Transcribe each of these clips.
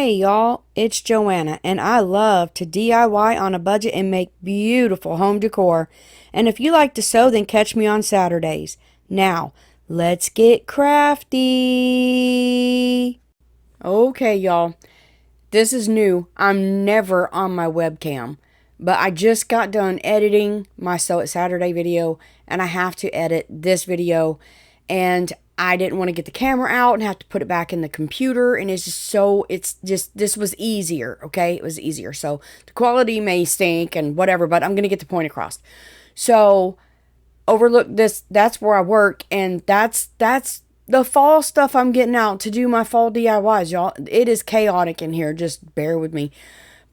Hey y'all, it's Joanna, and I love to DIY on a budget and make beautiful home decor. And if you like to sew, then catch me on Saturdays. Now, let's get crafty. Okay, y'all, this is new. I'm never on my webcam, but I just got done editing my Sew It Saturday video, and I have to edit this video, and I didn't want to get the camera out and have to put it back in the computer, and this was easier, okay? It was easier. So the quality may stink and whatever, but I'm going to get the point across. So overlook this, that's where I work, and that's the fall stuff I'm getting out to do my fall DIYs, y'all. It is chaotic in here, just bear with me.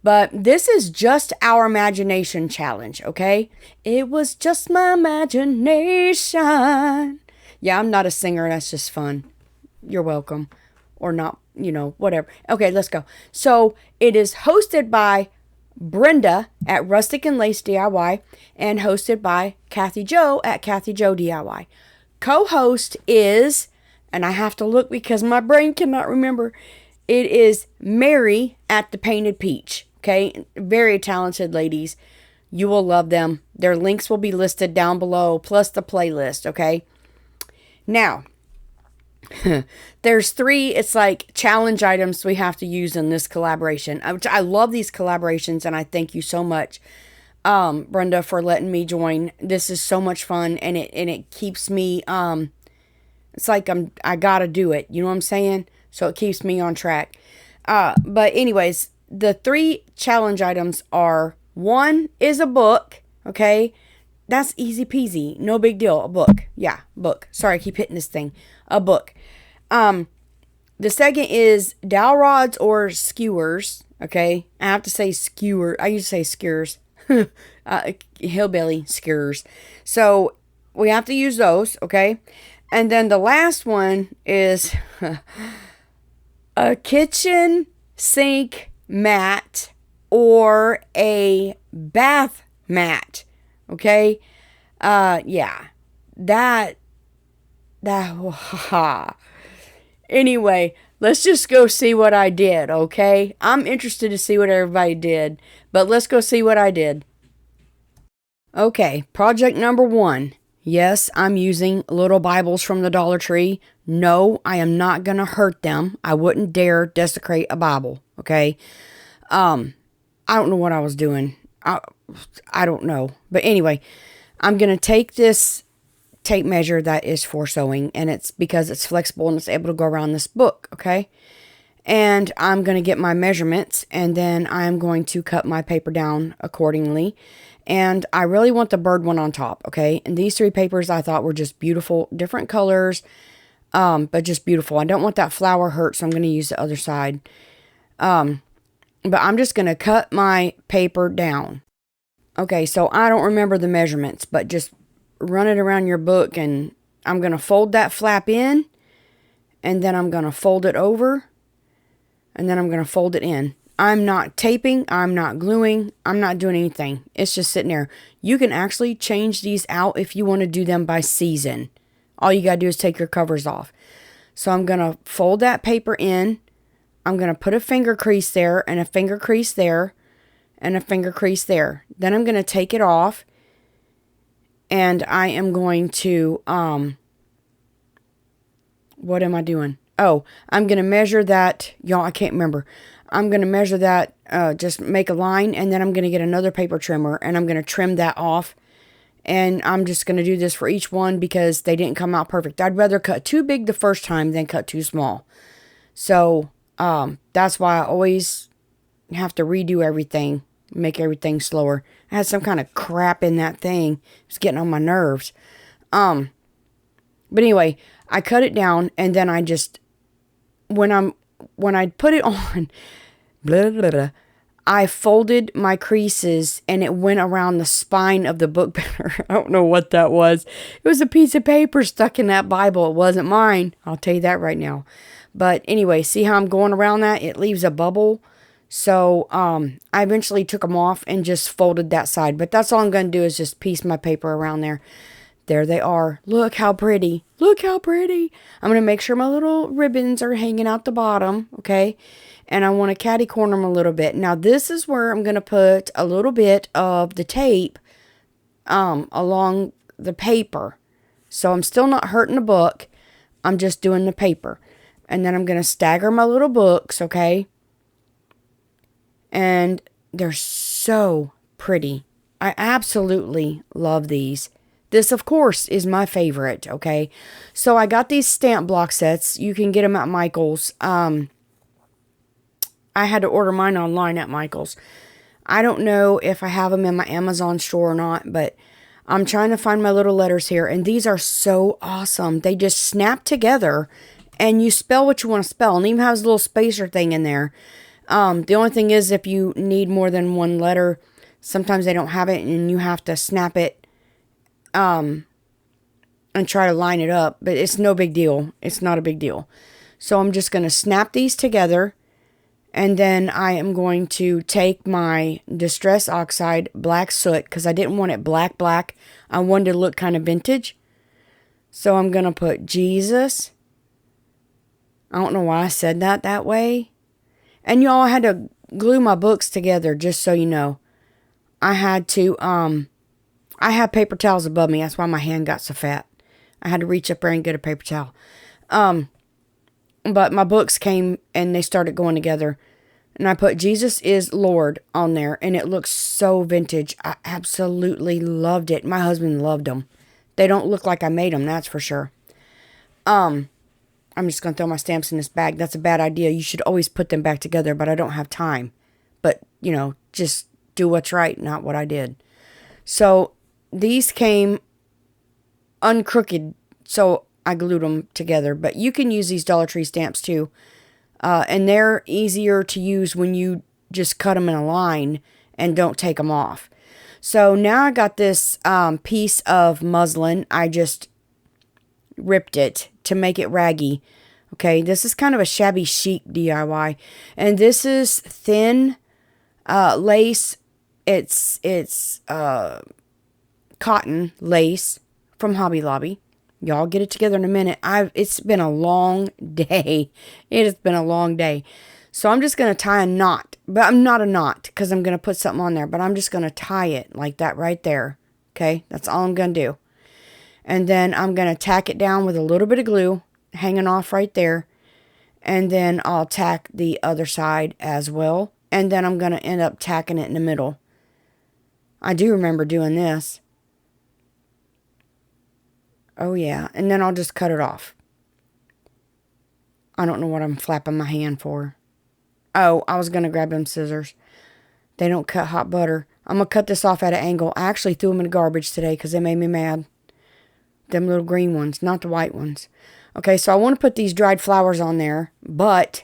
But this is just our imagination challenge, okay? It was just my imagination. Yeah, I'm not a singer. That's just fun. You're welcome. Or not, whatever. Okay, let's go. So it is hosted by Brenda at Rustic and Lace DIY and hosted by Kathy Joe at Kathy Joe DIY. Co-host is, and I have to look because my brain cannot remember, it is Mary at the Painted Peach. Okay, very talented ladies. You will love them. Their links will be listed down below, plus the playlist, okay? Now, there's 3, it's like challenge items we have to use in this collaboration. Which I love these collaborations, and I thank you so much, Brenda, for letting me join. This is so much fun, and it keeps me, it's like I gotta do it. You know what I'm saying? So it keeps me on track. But anyways, the 3 challenge items are, 1 is a book, okay? That's easy peasy. No big deal. A book. Yeah, book. Sorry, I keep hitting this thing. A book. The second is dowel rods or skewers, okay? I have to say skewer. I used to say skewers. Hillbilly skewers. So, we have to use those, okay? And then the last one is a kitchen sink mat or a bath mat. Okay? Yeah. Anyway, let's just go see what I did, okay? I'm interested to see what everybody did, but let's go see what I did. Okay, project number 1. Yes, I'm using little Bibles from the Dollar Tree. No, I am not gonna hurt them. I wouldn't dare desecrate a Bible, okay? I don't know what I was doing. I don't know. But anyway, I'm going to take this tape measure that is for sewing, and it's because it's flexible and it's able to go around this book, okay? And I'm going to get my measurements, and then I'm going to cut my paper down accordingly. And I really want the bird one on top, okay? And these 3 papers I thought were just beautiful, different colors, but just beautiful. I don't want that flower hurt, so I'm going to use the other side. But I'm just going to cut my paper down. Okay, so I don't remember the measurements, but just run it around your book, and I'm going to fold that flap in, and then I'm going to fold it over, and then I'm going to fold it in. I'm not taping, I'm not gluing, I'm not doing anything. It's just sitting there. You can actually change these out if you want to do them by season. All you got to do is take your covers off. So I'm going to fold that paper in. I'm going to put a finger crease there, and a finger crease there, and a finger crease there. Then I'm going to take it off, and I am going to, what am I doing? Oh, I'm going to measure that, y'all, I can't remember. I'm going to measure that, just make a line, and then I'm going to get another paper trimmer, and I'm going to trim that off, and I'm just going to do this for each one because they didn't come out perfect. I'd rather cut too big the first time than cut too small. So, that's why I always have to redo everything. Make everything slower. I had some kind of crap in that thing. It's getting on my nerves. But anyway, I cut it down, and then I just, when I put it on, blah, blah, blah, I folded my creases, and it went around the spine of the book banner. I don't know what that was. It was a piece of paper stuck in that Bible. It wasn't mine. I'll tell you that right now. But anyway, see how I'm going around that? It leaves a bubble. So, I eventually took them off and just folded that side. But that's all I'm going to do is just piece my paper around there. There they are. Look how pretty. Look how pretty. I'm going to make sure my little ribbons are hanging out the bottom, okay? and I want to catty corner them a little bit. Now this is where I'm going to put a little bit of the tape along the paper. So I'm still not hurting the book. I'm just doing the paper. And then I'm going to stagger my little books, okay? And they're so pretty. I absolutely love these. This, of course, is my favorite, okay? So I got these stamp block sets. You can get them at Michael's. I had to order mine online at Michael's. I don't know if I have them in my Amazon store or not, but I'm trying to find my little letters here. And these are so awesome. They just snap together, and you spell what you want to spell. And even has a little spacer thing in there. The only thing is, if you need more than one letter, sometimes they don't have it, and you have to snap it and try to line it up. But it's no big deal. It's not a big deal. So I'm just going to snap these together, and then I am going to take my Distress Oxide Black Soot, because I didn't want it black. I wanted it to look kind of vintage. So I'm going to put Jesus. I don't know why I said that way. And y'all, I had to glue my books together, just so you know. I had to, I have paper towels above me. That's why my hand got so fat. I had to reach up there and get a paper towel. But my books came and they started going together. And I put Jesus is Lord on there. And it looks so vintage. I absolutely loved it. My husband loved them. They don't look like I made them, that's for sure. I'm just going to throw my stamps in this bag. That's a bad idea. You should always put them back together, but I don't have time. But, you know, just do what's right, not what I did. So these came uncrooked, so I glued them together. But you can use these Dollar Tree stamps too. And they're easier to use when you just cut them in a line and don't take them off. So now I got this piece of muslin. I just ripped it to make it raggy. Okay, this is kind of a shabby chic DIY. And this is thin lace. It's cotton lace from Hobby Lobby. Y'all get it together in a minute. It's been a long day. It has been a long day. So I'm just going to tie a knot. But I'm not a knot because I'm going to put something on there. But I'm just going to tie it like that right there. Okay, that's all I'm going to do. And then I'm going to tack it down with a little bit of glue hanging off right there. And then I'll tack the other side as well. And then I'm going to end up tacking it in the middle. I do remember doing this. Oh yeah. And then I'll just cut it off. I don't know what I'm flapping my hand for. Oh, I was going to grab them scissors. They don't cut hot butter. I'm going to cut this off at an angle. I actually threw them in the garbage today because they made me mad. Them little green ones, not the white ones. Okay, so I want to put these dried flowers on there, but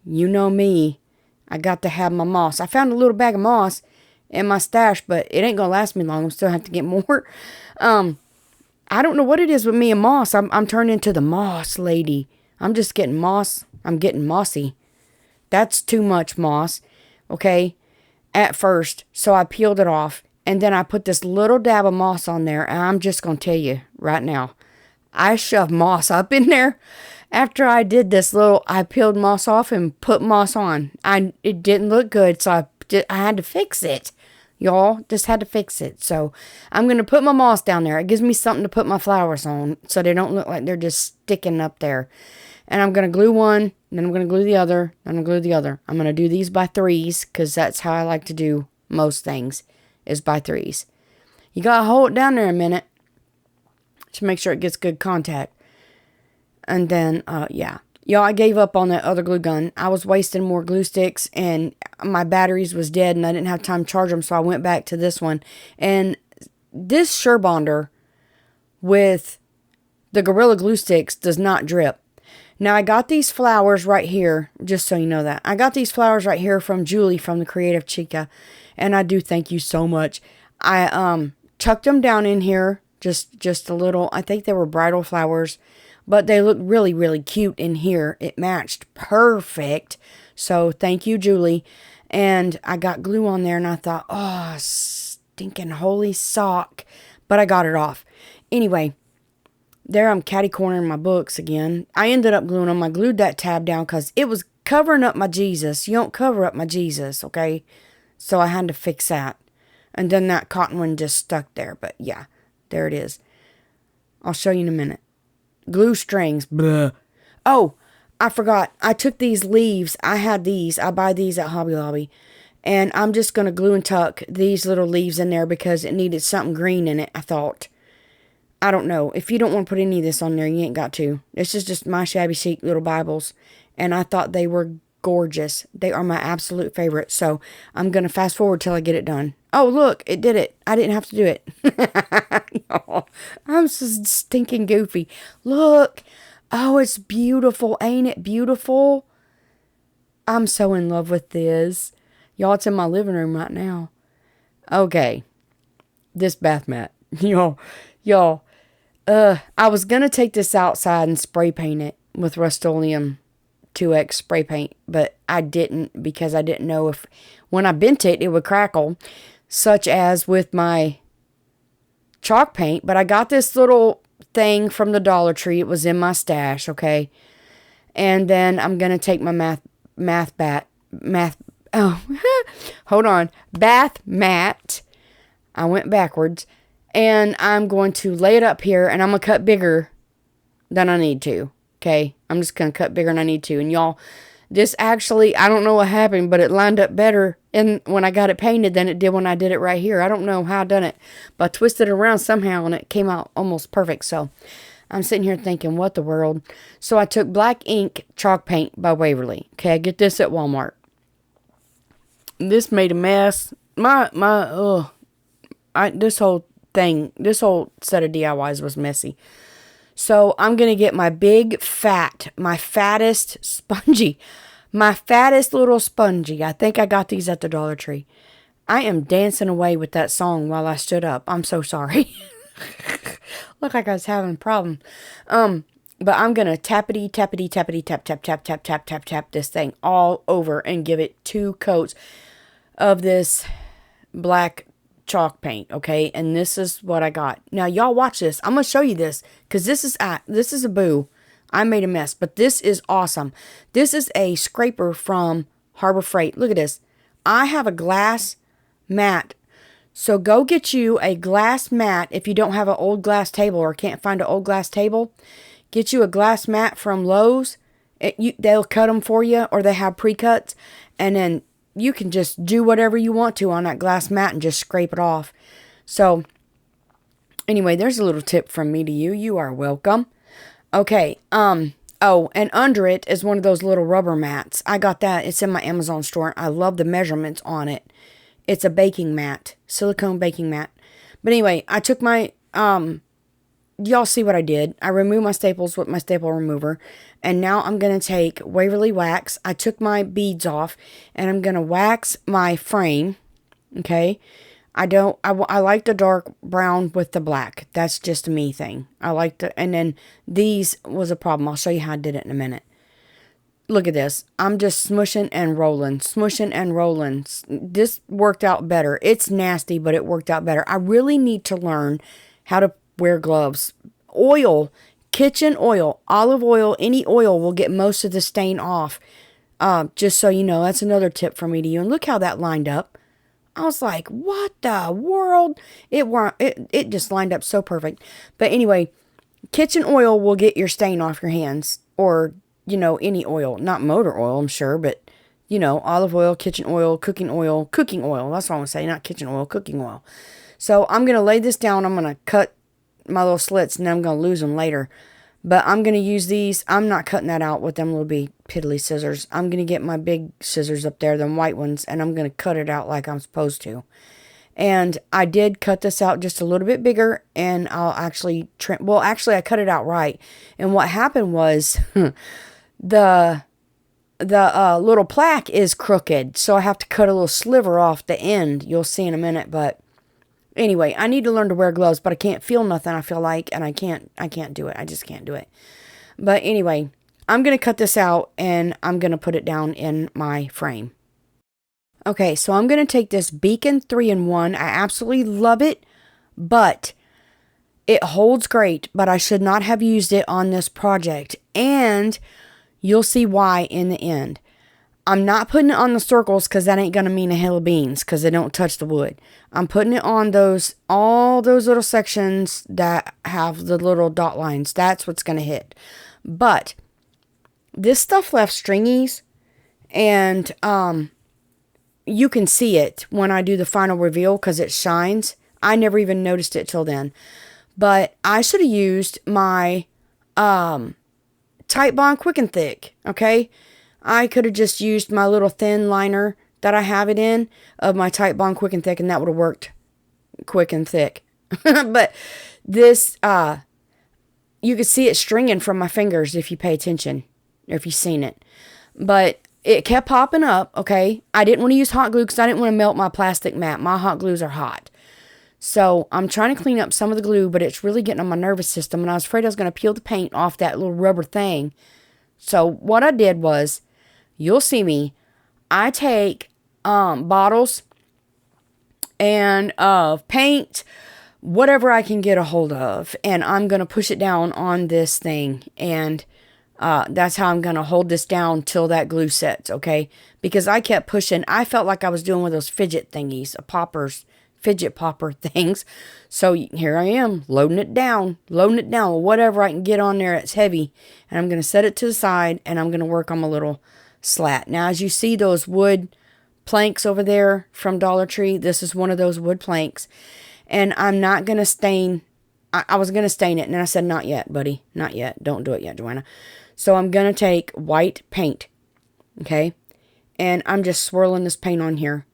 you know me, I got to have my moss. I found a little bag of moss in my stash, but it ain't going to last me long. I'm still have to get more. I don't know what it is with me and moss. I'm turning into the moss lady. I'm just getting moss. I'm getting mossy. That's too much moss, okay, at first. So I peeled it off. And then I put this little dab of moss on there. And I'm just going to tell you right now. I shoved moss up in there. After I did this I peeled moss off and put moss on. It didn't look good. So I had to fix it. Y'all, just had to fix it. So I'm going to put my moss down there. It gives me something to put my flowers on. So they don't look like they're just sticking up there. And I'm going to glue one. Then I'm going to glue the other. Then I'm going to glue the other. I'm going to do these by threes. Because that's how I like to do most things. Is by threes. You gotta hold it down there a minute to make sure it gets good contact. And then, yeah. Y'all, I gave up on that other glue gun. I was wasting more glue sticks and my batteries was dead and I didn't have time to charge them, so I went back to this one. And this Surebonder with the Gorilla Glue Sticks does not drip. Now, I got these flowers right here, just so you know that. I got these flowers right here from Julie from the Creative Chica. And I do thank you so much. I tucked them down in here, just a little. I think they were bridal flowers, but they look really, really cute in here. It matched perfect. So thank you, Julie. And I got glue on there, and I thought, oh, stinking holy sock. But I got it off. Anyway, there I'm catty cornering my books again. I ended up gluing them. I glued that tab down because it was covering up my Jesus. You don't cover up my Jesus, okay? So I had to fix that. And then that cotton one just stuck there. But yeah, there it is. I'll show you in a minute. Glue strings. Blah. Oh, I forgot. I took these leaves. I had these. I buy these at Hobby Lobby. And I'm just going to glue and tuck these little leaves in there because it needed something green in it, I thought. I don't know. If you don't want to put any of this on there, you ain't got to. This is just my shabby chic little Bibles. And I thought they were gorgeous. They are my absolute favorite. So I'm going to fast forward till I get it done. Oh, look, it did it. I didn't have to do it. Oh, I'm so stinking goofy. Look. Oh, it's beautiful. Ain't it beautiful? I'm so in love with this. Y'all, it's in my living room right now. Okay. This bath mat. Y'all. I was going to take this outside and spray paint it with Rust-Oleum 2X spray paint, but I didn't because I didn't know if when I bent it, it would crackle, such as with my chalk paint. But I got this little thing from the Dollar Tree. It was in my stash, okay? And then I'm going to take my bath mat. I went backwards. And I'm going to lay it up here, and I'm going to cut bigger than I need to, okay? I'm just going to cut bigger than I need to. And y'all, this actually, I don't know what happened, but it lined up better when I got it painted than it did when I did it right here. I don't know how I done it, but I twisted it around somehow, and it came out almost perfect. So I'm sitting here thinking, what the world? So I took black ink chalk paint by Waverly. Okay, I get this at Walmart. This made a mess. This whole set of DIYs was messy. So I'm going to get my fattest little spongy. I think I got these at the Dollar Tree. I am dancing away with that song while I stood up. I'm so sorry. Look like I was having a problem. But I'm going to tap this thing all over and give it 2 coats of this black chalk paint, okay? And this is what I got. Now, y'all watch this. I'm going to show you this because this is a boo. I made a mess, but this is awesome. This is a scraper from Harbor Freight. Look at this. I have a glass mat. So go get you a glass mat if you don't have an old glass table or can't find an old glass table. Get you a glass mat from Lowe's. They'll cut them for you, or they have pre-cuts, and then you can just do whatever you want to on that glass mat and just scrape it off. So, anyway, there's a little tip from me to you. You are welcome. Okay, oh, and under it is one of those little rubber mats. I got that. It's in my Amazon store. I love the measurements on it. It's a baking mat, silicone baking mat. But anyway, I took my, y'all see what I did. I removed my staples with my staple remover. And now I'm going to take Waverly wax. I took my beads off. And I'm going to wax my frame. Okay. I like the dark brown with the black. That's just a me thing. And then these was a problem. I'll show you how I did it in a minute. Look at this. I'm just smushing and rolling. This worked out better. It's nasty, but it worked out better. I really need to learn how to wear gloves. Oil, kitchen oil, olive oil, any oil will get most of the stain off. Just so you know, that's another tip from me to you. And look how that lined up. I was like, what the world? It just lined up so perfect. But anyway, kitchen oil will get your stain off your hands. Or, any oil. Not motor oil, I'm sure. But, olive oil, kitchen oil, cooking oil. Cooking oil. That's what I want to say. Not kitchen oil, cooking oil. So I'm going to lay this down. I'm going to cut my little slits. And then I'm going to lose them later. But I'm going to use these. I'm not cutting that out with them little piddly scissors. I'm going to get my big scissors up there, them white ones, and I'm going to cut it out like I'm supposed to. And I did cut this out just a little bit bigger, and I'll actually trim. Well, actually, I cut it out right. And what happened was the little plaque is crooked, so I have to cut a little sliver off the end. You'll see in a minute, but anyway, I need to learn to wear gloves, but I can't feel nothing, I feel like, and I can't do it. I just can't do it. But anyway, I'm going to cut this out, and I'm going to put it down in my frame. Okay, so I'm going to take this Beacon 3-in-1. I absolutely love it, but it holds great, but I should not have used it on this project, and you'll see why in the end. I'm not putting it on the circles because that ain't going to mean a hill of beans because they don't touch the wood. I'm putting it on all those little sections that have the little dot lines. That's what's going to hit. But this stuff left stringies, and you can see it when I do the final reveal because it shines. I never even noticed it till then. But I should have used my Tight Bond Quick and Thick, okay? I could have just used my little thin liner that I have it in of my Tight Bond Quick and Thick, and that would have worked quick and thick. But this, you could see it stringing from my fingers if you pay attention, or if you've seen it. But it kept popping up, okay? I didn't want to use hot glue because I didn't want to melt my plastic mat. My hot glues are hot. So I'm trying to clean up some of the glue, but it's really getting on my nervous system, and I was afraid I was going to peel the paint off that little rubber thing. So what I did was, you'll see me, I take bottles and paint, whatever I can get a hold of, and I'm going to push it down on this thing, and that's how I'm going to hold this down till that glue sets, okay? Because I kept pushing. I felt like I was doing one of those fidget thingies, fidget popper things. So here I am, loading it down, whatever I can get on there that's heavy, and I'm going to set it to the side, and I'm going to work on my little slat. Now, as you see those wood planks over there from Dollar Tree, this is one of those wood planks, and I'm not going to stain. I was going to stain it, and then I said, not yet, buddy, not yet. Don't do it yet, Joanna. So I'm going to take white paint, okay, and I'm just swirling this paint on here.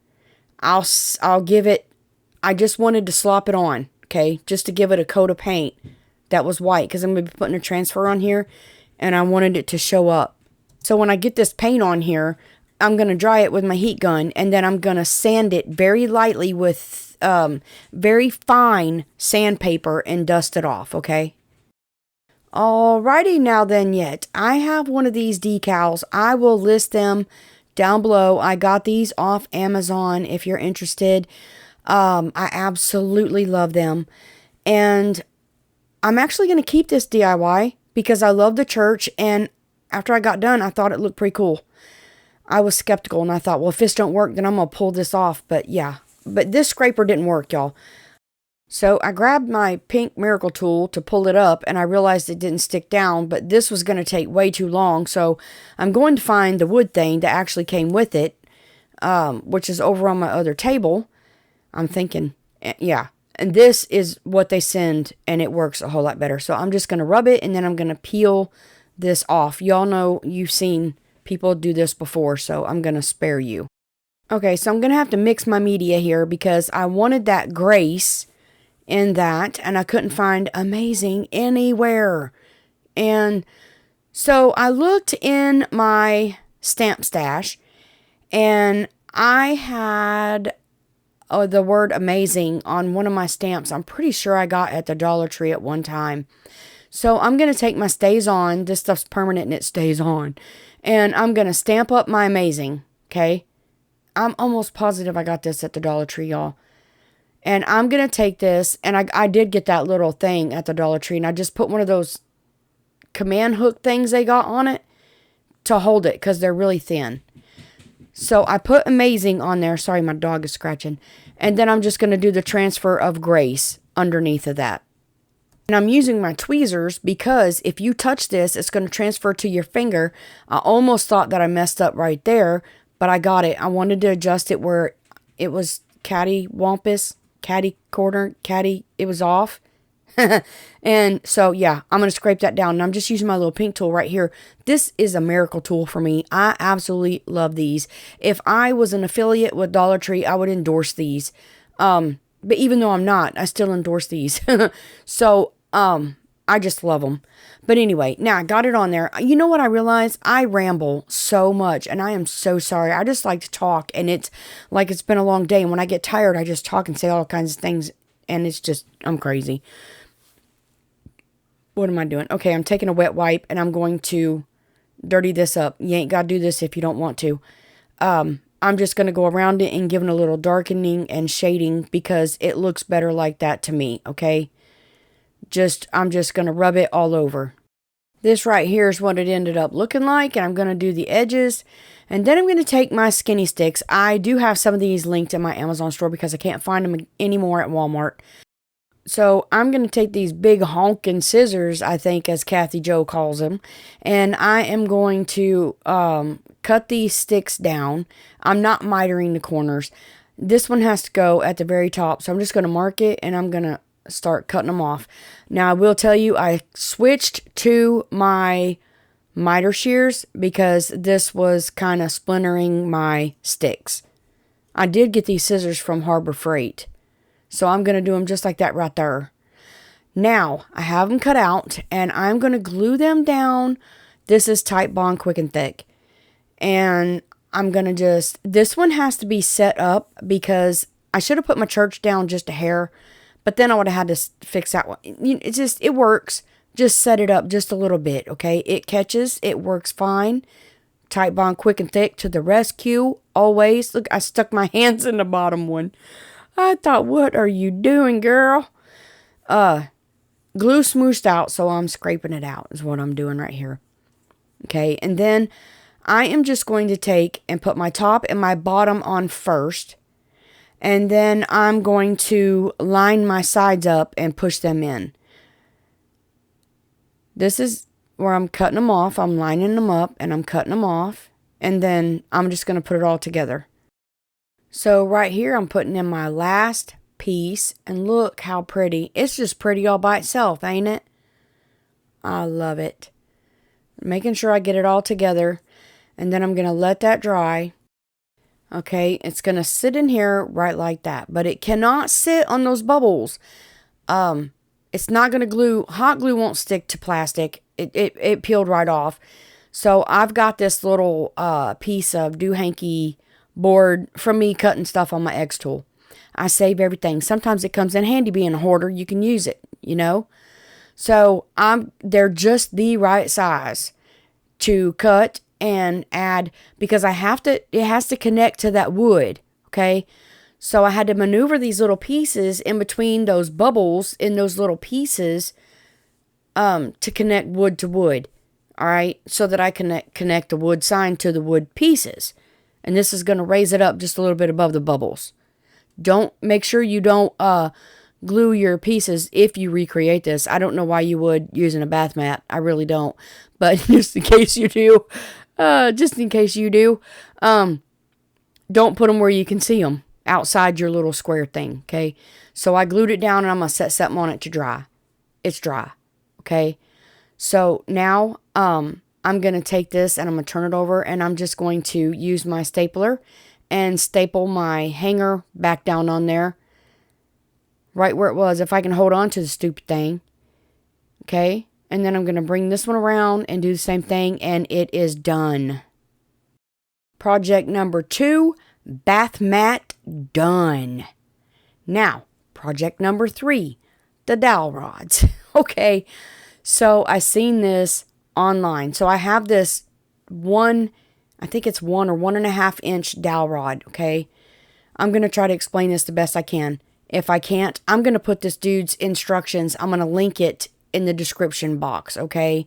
I'll give it, I just wanted to slop it on, okay, just to give it a coat of paint that was white, because I'm going to be putting a transfer on here, and I wanted it to show up. So when I get this paint on here, I'm going to dry it with my heat gun, and then I'm going to sand it very lightly with very fine sandpaper and dust it off, okay? Alrighty now then yet. I have one of these decals. I will list them down below. I got these off Amazon if you're interested. I absolutely love them. And I'm actually going to keep this DIY because I love the church, and after I got done, I thought it looked pretty cool. I was skeptical, and I thought, well, if this don't work, then I'm going to pull this off. But yeah, but this scraper didn't work, y'all. So I grabbed my pink miracle tool to pull it up, and I realized it didn't stick down, but this was going to take way too long. So I'm going to find the wood thing that actually came with it, which is over on my other table. I'm thinking, yeah. And this is what they send, and it works a whole lot better. So I'm just going to rub it, and then I'm going to peel this off. Y'all know, you've seen people do this before, so I'm going to spare you. Okay, so I'm going to have to mix my media here because I wanted that grace in that, and I couldn't find amazing anywhere. And so I looked in my stamp stash, and I had the word amazing on one of my stamps. I'm pretty sure I got at the Dollar Tree at one time. So I'm going to take my stays on. This stuff's permanent and it stays on. And I'm going to stamp up my amazing. Okay. I'm almost positive I got this at the Dollar Tree, y'all. And I'm going to take this. And I did get that little thing at the Dollar Tree. And I just put one of those command hook things they got on it to hold it because they're really thin. So I put amazing on there. Sorry, my dog is scratching. And then I'm just going to do the transfer of grace underneath of that. And I'm using my tweezers because if you touch this, it's going to transfer to your finger. I almost thought that I messed up right there, but I got it. I wanted to adjust it where it was catty-wampus, catty-corner, catty, it was off. And so, yeah, I'm going to scrape that down. And I'm just using my little pink tool right here. This is a miracle tool for me. I absolutely love these. If I was an affiliate with Dollar Tree, I would endorse these. But even though I'm not, I still endorse these. So, I just love them. But anyway, now I got it on there. You know what I realized? I ramble so much, and I am so sorry. I just like to talk, and it's like it's been a long day. And when I get tired, I just talk and say all kinds of things, and it's just, I'm crazy. What am I doing? Okay, I'm taking a wet wipe, and I'm going to dirty this up. You ain't got to do this if you don't want to. I'm just going to go around it and give it a little darkening and shading because it looks better like that to me, okay? I'm just going to rub it all over. This right here is what it ended up looking like, and I'm going to do the edges. And then I'm going to take my skinny sticks. I do have some of these linked in my Amazon store because I can't find them anymore at Walmart. So I'm going to take these big honking scissors, I think, as Kathy Jo calls them, and I am going to cut these sticks down. I'm not mitering the corners. This one has to go at the very top, so I'm just going to mark it, and I'm going to start cutting them off. Now, I will tell you, I switched to my miter shears because this was kind of splintering my sticks. I did get these scissors from Harbor Freight. So I'm going to do them just like that right there. Now, I have them cut out, and I'm going to glue them down. This is Type Bond Quick and Thick. And I'm going to this one has to be set up because I should have put my church down just a hair, but then I would have had to fix that one. It works. Just set it up just a little bit, okay? It catches. It works fine. Type Bond Quick and Thick to the rescue, always. Look, I stuck my hands in the bottom one. I thought, what are you doing, girl? Glue smooshed out, so I'm scraping it out is what I'm doing right here. Okay, and then I am just going to take and put my top and my bottom on first. And then I'm going to line my sides up and push them in. This is where I'm cutting them off. I'm lining them up and I'm cutting them off. And then I'm just going to put it all together. So right here, I'm putting in my last piece, and look how pretty. It's just pretty all by itself, ain't it? I love it. Making sure I get it all together, and then I'm going to let that dry. Okay, it's going to sit in here right like that, but it cannot sit on those bubbles. It's not going to glue. Hot glue won't stick to plastic. It peeled right off. So I've got this little piece of doohanky board from me cutting stuff on my X tool. I save everything. Sometimes it comes in handy being a hoarder. You can use it, you know. So they're just the right size to cut and add because it has to connect to that wood, okay? So I had to maneuver these little pieces in between those bubbles in those little pieces to connect wood to wood, all right? So that I can connect the wood sign to the wood pieces. And this is going to raise it up just a little bit above the bubbles. Make sure you don't glue your pieces if you recreate this. I don't know why you would using a bath mat. I really don't. But just in case you do, don't put them where you can see them outside your little square thing, okay? So I glued it down and I'm going to set something on it to dry. It's dry, okay? So now, I'm going to take this and I'm going to turn it over and I'm just going to use my stapler and staple my hanger back down on there. Right where it was, if I can hold on to the stupid thing. Okay, and then I'm going to bring this one around and do the same thing and it is done. Project number 2, bath mat done. Now, project number 3, the dowel rods. Okay, so I seen this online. So I have this I think it's 1 or 1.5 inch dowel rod, okay? I'm going to try to explain this the best I can. If I can't, I'm going to put this dude's instructions, I'm going to link it in the description box, okay?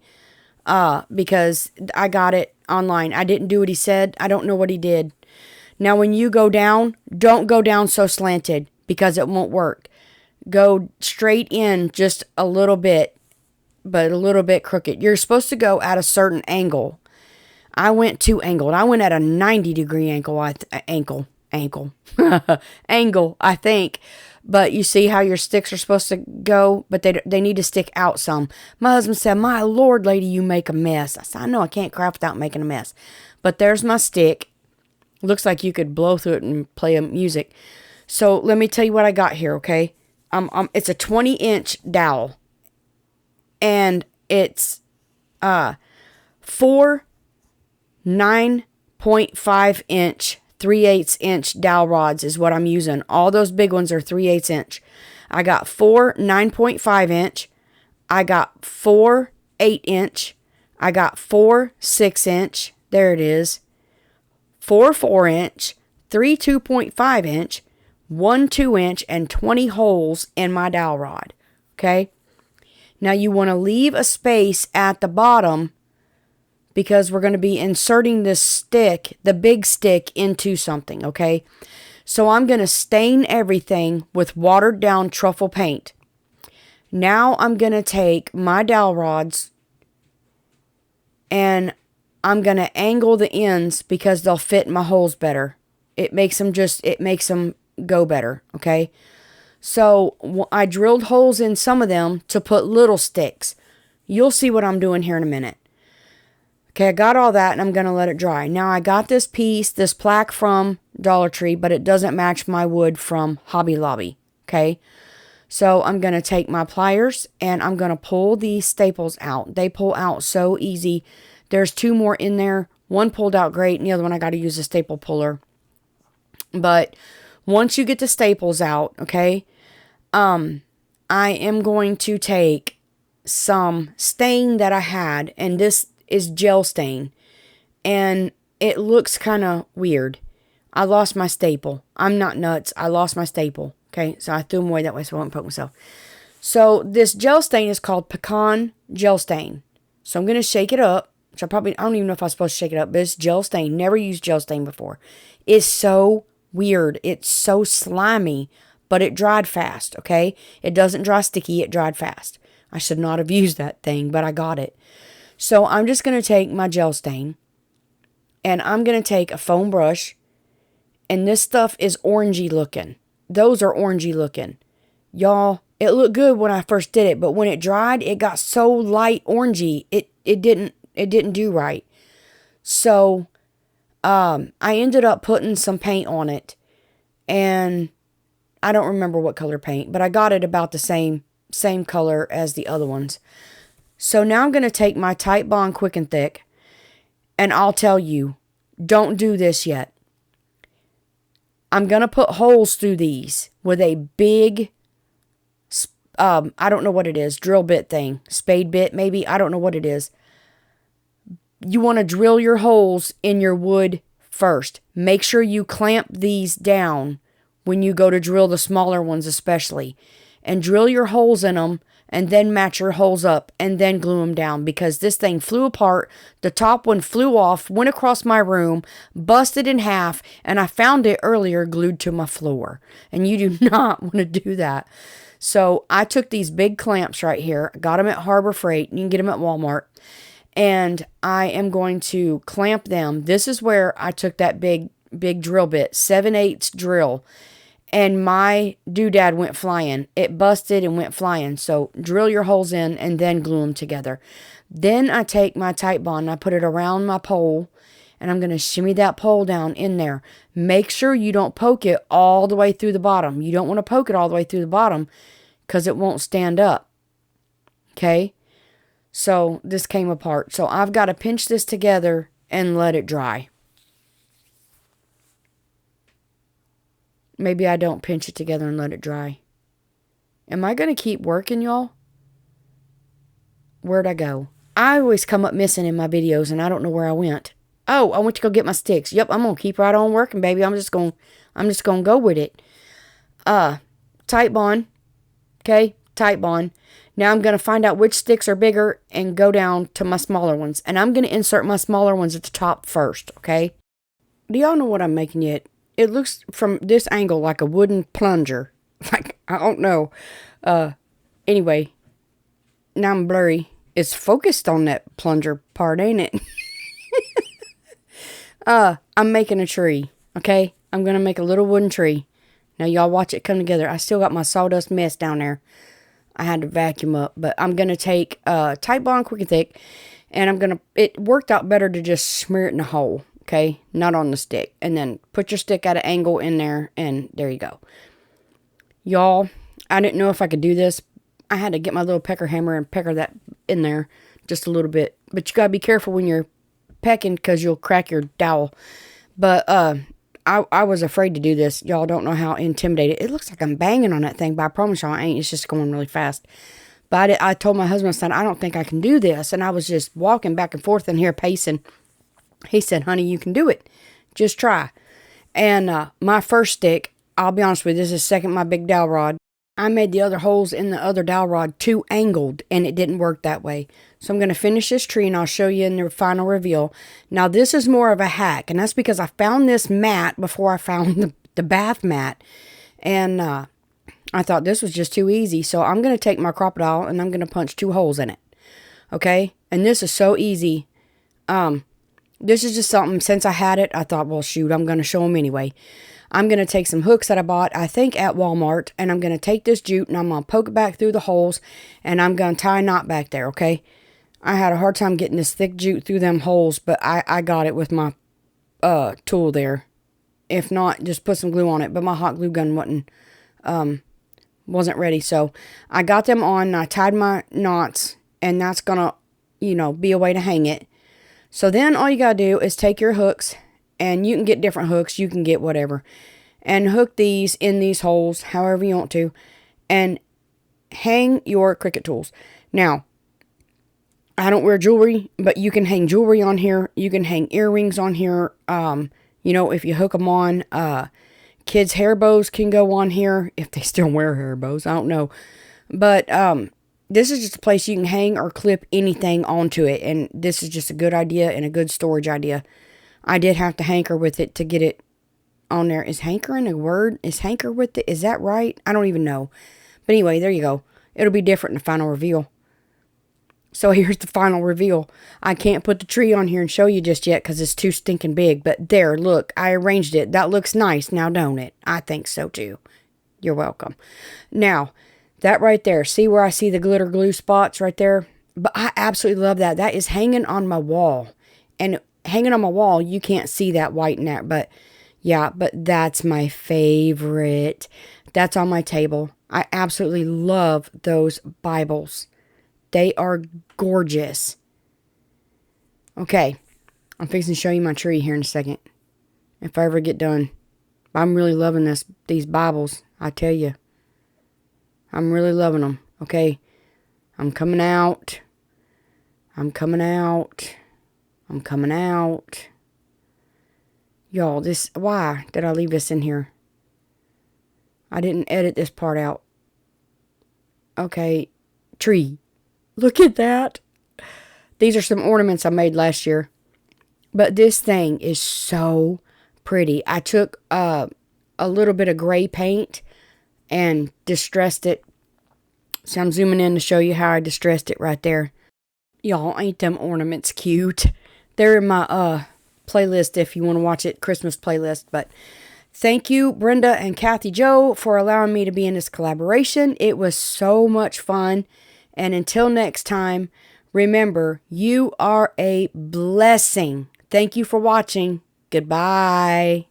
Because I got it online. I didn't do what he said. I don't know what he did. Now, when you go down, don't go down so slanted because it won't work. Go straight in just a little bit, but a little bit crooked. You're supposed to go at a certain angle. I went too angled. I went at a 90-degree angle, angle, I think. But you see how your sticks are supposed to go, but they need to stick out some. My husband said, "My Lord, lady, you make a mess." I said, "I know I can't craft without making a mess." But there's my stick. Looks like you could blow through it and play a music. So let me tell you what I got here, okay? It's a 20-inch dowel. And it's 4 9.5 inch 3/8 inch dowel rods is what I'm using. All those big ones are 3/8 inch. I got 4 9.5 inch. I got 4 8 inch. I got 4 6 inch. There it is. 4 4 inch. 3 2.5 inch. 1 2 inch and 20 holes in my dowel rod. Okay. Now you want to leave a space at the bottom because we're going to be inserting this stick, the big stick, into something, okay? So I'm going to stain everything with watered down truffle paint. Now I'm going to take my dowel rods and I'm going to angle the ends because they'll fit my holes better. It makes them go better, okay? So I drilled holes in some of them to put little sticks. You'll see what I'm doing here in a minute. Okay, I got all that and I'm going to let it dry. Now I got this plaque from Dollar Tree, but it doesn't match my wood from Hobby Lobby, okay? So I'm going to take my pliers and I'm going to pull these staples out. They pull out so easy. There's 2 more in there. One pulled out great and the other one I got to use a staple puller. But once you get the staples out, okay, I am going to take some stain that I had, and this is gel stain, and it looks kind of weird. I lost my staple. I'm not nuts. I lost my staple. Okay, so I threw them away that way so I wouldn't poke myself. So this gel stain is called pecan gel stain. So I'm going to shake it up, which I don't even know if I'm supposed to shake it up, but it's gel stain. Never used gel stain before. It's so weird. It's so slimy, but it dried fast, okay? It doesn't dry sticky. It dried fast. I should not have used that thing, but I got it. So I'm just going to take my gel stain, and I'm going to take a foam brush, and this stuff is orangey looking. Those are orangey looking. Y'all, it looked good when I first did it, but when it dried, it got so light orangey, it didn't do right. So I ended up putting some paint on it, and I don't remember what color paint, but I got it about the same color as the other ones. So now I'm going to take my Type Bond Quick and Thick, and I'll tell you, don't do this yet. I'm going to put holes through these with a big, I don't know what it is, drill bit thing, spade bit maybe, I don't know what it is. You want to drill your holes in your wood first. Make sure you clamp these down when you go to drill the smaller ones especially. And drill your holes in them and then match your holes up and then glue them down, because this thing flew apart. The top one flew off, went across my room, busted in half, and I found it earlier glued to my floor. And you do not want to do that. So I took these big clamps right here, got them at Harbor Freight. You can get them at Walmart. And I am going to clamp them. This is where I took that big drill bit, 7/8 drill. And my doodad went flying. It busted and went flying. So drill your holes in and then glue them together. Then I take my Type Bond and I put it around my pole. And I'm going to shimmy that pole down in there. Make sure you don't poke it all the way through the bottom. You don't want to poke it all the way through the bottom because it won't stand up. Okay? So this came apart. So I've got to pinch this together and let it dry. Maybe I don't pinch it together and let it dry. Am I going to keep working, y'all? Where'd I go? I always come up missing in my videos and I don't know where I went. Oh, I went to go get my sticks. Yep, I'm going to keep right on working, baby. I'm just going to go with it. Type Bond. Okay? Type Bond. Now I'm going to find out which sticks are bigger and go down to my smaller ones. And I'm going to insert my smaller ones at the top first, okay? Do y'all know what I'm making yet? It looks from this angle like a wooden plunger. Like, I don't know. Anyway, now I'm blurry. It's focused on that plunger part, ain't it? I'm making a tree, okay? I'm going to make a little wooden tree. Now y'all watch it come together. I still got my sawdust mess down there. I had to vacuum up, but I'm going to take Type Bond Quick and Thick, and it worked out better to just smear it in a hole, okay? Not on the stick. And then put your stick at an angle in there, and there you go. Y'all, I didn't know if I could do this. I had to get my little pecker hammer and pecker that in there just a little bit. But you got to be careful when you're pecking because you'll crack your dowel. But I was afraid to do this. Y'all don't know how intimidated. It looks like I'm banging on that thing, but I promise y'all I ain't. It's just going really fast. But I told my husband, I said, I don't think I can do this. And I was just walking back and forth in here pacing. He said, honey, you can do it. Just try. And my first stick, I'll be honest with you, this is second my big dowel rod. I made the other holes in the other dowel rod too angled, and it didn't work that way. So I'm going to finish this tree, and I'll show you in the final reveal. Now, this is more of a hack, and that's because I found this mat before I found the bath mat. And I thought this was just too easy. So I'm going to take my crocodile, and I'm going to punch 2 holes in it. Okay? And this is so easy. This is just something, since I had it, I thought, well, shoot, I'm going to show them anyway. I'm going to take some hooks that I bought, I think, at Walmart, and I'm going to take this jute, and I'm going to poke it back through the holes, and I'm going to tie a knot back there, okay? I had a hard time getting this thick jute through them holes, but I got it with my tool there. If not, just put some glue on it, but my hot glue gun wasn't ready, so I got them on, and I tied my knots, and that's going to, be a way to hang it. So then all you got to do is take your hooks, and you can get different hooks. You can get whatever. And hook these in these holes however you want to. And hang your Cricut tools. Now, I don't wear jewelry, but you can hang jewelry on here. You can hang earrings on here. If you hook them on. Kids' hair bows can go on here. If they still wear hair bows, I don't know. But this is just a place you can hang or clip anything onto it. And this is just a good idea and a good storage idea. I did have to hanker with it to get it on there. Is hankering a word? Is hanker with it? Is that right? I don't even know. But anyway, there you go. It'll be different in the final reveal. So here's the final reveal. I can't put the tree on here and show you just yet because it's too stinking big. But there, look, I arranged it. That looks nice now, don't it? I think so too. You're welcome. Now, that right there. See where I see the glitter glue spots right there? But I absolutely love that. That is hanging on my wall. And hanging on my wall, you can't see that white and that, but yeah, but that's my favorite. That's on my table. I absolutely love those Bibles. They are gorgeous. Okay, I'm fixing to show you my tree here in a second, if I ever get done. I'm really loving these Bibles, I tell you. I'm really loving them, okay? I'm coming out. I'm coming out. I'm coming out. Y'all, why did I leave this in here? I didn't edit this part out. Okay, tree. Look at that. These are some ornaments I made last year. But this thing is so pretty. I took a little bit of gray paint and distressed it. So I'm zooming in to show you how I distressed it right there. Y'all, ain't them ornaments cute? They're in my playlist if you want to watch it, Christmas playlist. But thank you, Brenda and Kathy Joe, for allowing me to be in this collaboration. It was so much fun. And until next time, remember, you are a blessing. Thank you for watching. Goodbye.